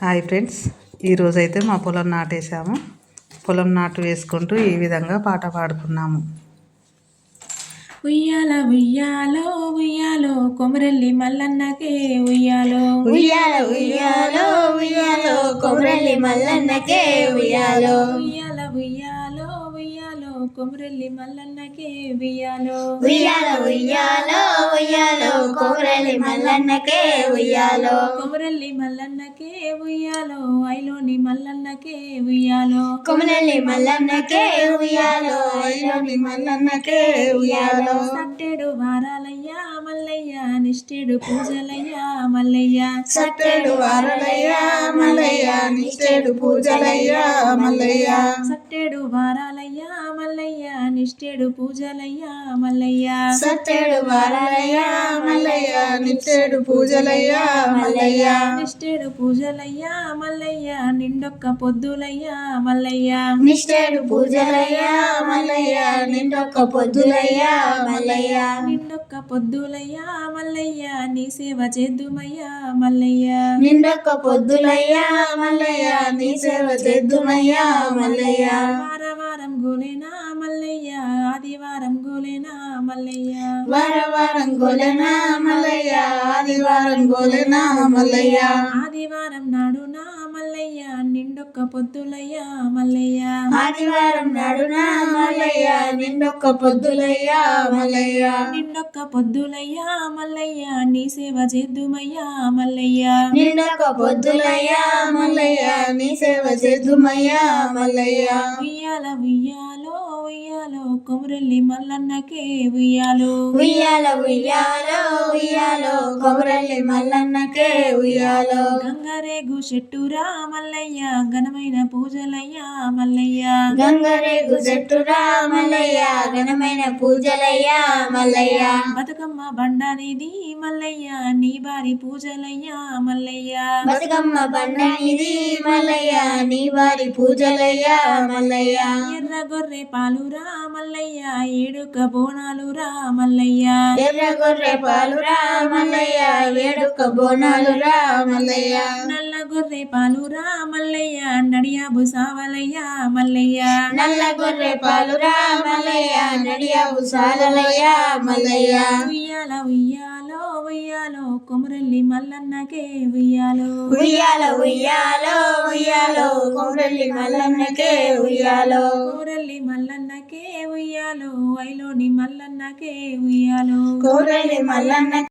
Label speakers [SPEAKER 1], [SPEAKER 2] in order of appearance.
[SPEAKER 1] Hi friends, ఈరోజైతే మా పొలం నాటేసాము. పొలం నాటు వేసుకుంటూ ఈ విధంగా పాట పాడుకున్నాము.
[SPEAKER 2] ఉయ్యాల ఉయ్యాలో ఉయ్యాలో కొమరల్లి మల్లన్నకే ఉయ్యాలో
[SPEAKER 3] ఉయ్యాల ఉయ్యాలో ఉయ్యాలో కొమరల్లి మల్లన్నకే ఉయ్యాలో
[SPEAKER 2] ఉయ్యాల ఉయ్యాలో ఉయ్యాలో కొమరల్లి మల్లన్నకే ఉయ్యాలో
[SPEAKER 3] ఉయ్యాల ఉయ్యాలో ఉయ్యాలో కొమరల్లి మల్లన్నకే ఉయ్యాలో
[SPEAKER 2] కొమరల్లి మల్లన్నకే ఉయ్యాలో ఐలోని మల్లన్నకే ఉయ్యాలో
[SPEAKER 3] కొమరల్లి మల్లన్నకే ఉయ్యాలో ఐలోని మల్లన్నకే ఉయ్యాలో
[SPEAKER 2] సట్టెడు వారాలయ్యా మల్లయ్య నిష్టెడు పూజలయ్యా మల్లయ్య
[SPEAKER 3] సట్టెడు వారాలయ్యా మల్లయ్య నిష్టెడు పూజలయ్యా మల్లయ్య
[SPEAKER 2] సట్టెడు వారాలయ్యా మల్లయ్య నిష్టెడు పూజలయ్యా మల్లయ్య
[SPEAKER 3] సట్టెడు వారాలయ్యా మల్లయ్య నిష్టెడు పూజలయ్యా మల్లయ్య
[SPEAKER 2] నిష్టెడు పూజలయ్యా మల్లయ్య నిండొక్క పొద్దులయ్యా మల్లయ్య
[SPEAKER 3] నిష్టెడు పూజలయ్యా మల్లయ్య నిండొక్క పొద్దులయ్యా మల్లయ్య
[SPEAKER 2] నిండొక్క పొద్దులయ్యా మల్లయ్య నీ సేవ చేద్దుమయ్యా మల్లయ్య
[SPEAKER 3] నిండొక్క పొద్దులయ్యా మల్లయ్య నీ సేవ చేద్దుమయ్యా మల్లయ్య
[SPEAKER 2] వారం గోలేనా మల్లయ్య ఆదివారం గోలేనా మల్లయ్య
[SPEAKER 3] వారం గోలెనా మల్లయ్య ఆదివారం గోలెనా మల్లయ్య
[SPEAKER 2] ఆదివారం నాడునా మల్లయ్య నిండొక్క పొద్దులయ్యా మల్లయ్య
[SPEAKER 3] ఆదివారం నాడునా మల్లయ్య నిండొక్క పొద్దులయ్యా మల్లయ్య
[SPEAKER 2] నిండొక్క పొద్దులయ్యా మల్లయ్య నీ సేవ చేద్దుమయ్యా మల్లయ్య
[SPEAKER 3] నిండొక్క పొద్దులయ్యా మల్లయ్య నీ సేవ చేద్దుమయ్యా మల్లయ్య
[SPEAKER 2] ఉయ్యాల ఉయ్యాలో ఉయ్యాలో కొమరల్లి మల్లన్నకే ఉయ్యాలో
[SPEAKER 3] ఉయ్యాల ఉయ్యాలో ఉయ్యాలో కొమరల్లి మల్లన్నకే ఉయ్యాలో
[SPEAKER 2] గంగరేగు చెట్టురా మల్లయ్య ఘనమైన పూజలయ్యా మల్లయ్య
[SPEAKER 3] గంగరేగు చెట్టురా మల్లయ్య ఘనమైన పూజలయ్యా మల్లయ్య
[SPEAKER 2] బతుకమ్మ బండనిది మల్లయ్య నీ బారి పూజలయ్యా మల్లయ్య
[SPEAKER 3] బతుకమ్మ బండనిది మల్లయ్య నీ వారి పూజలయ్యా మల్లయ్య
[SPEAKER 2] ఎర్ర గొర్రె పాలురా మల్లయ్య ఏడుక బోనాలురా మల్లయ్య
[SPEAKER 3] ఎర్ర గొర్రె పాలురా మల్లయ్య వేడుక బోనాలురా మల్లయ్య
[SPEAKER 2] నల్ల గొర్రె పాలురా మల్లయ్య నడియాబు సావలయ్యా మల్లయ్య
[SPEAKER 3] నల్ల గొర్రె పాలురా మల్లయ్య నడియావు సాలలయ్యా మల్లయ్య
[SPEAKER 2] ఉయ్యాల ఉయ్యాలో ఉయ్యాలో కొమరల్లి మల్లన్నకే ఉయ్యాలో
[SPEAKER 3] ఉయ్యాల ఉయ్యాలో ఉయ్యాలో కొమరల్లి మల్లన్నకే ఉయ్యాలో
[SPEAKER 2] కొమరల్లి మల్లన్నకే ఉయ్యాలో ఐలోని మల్లన్నకే ఉయ్యాలో
[SPEAKER 3] కొమరల్లి మల్లన్న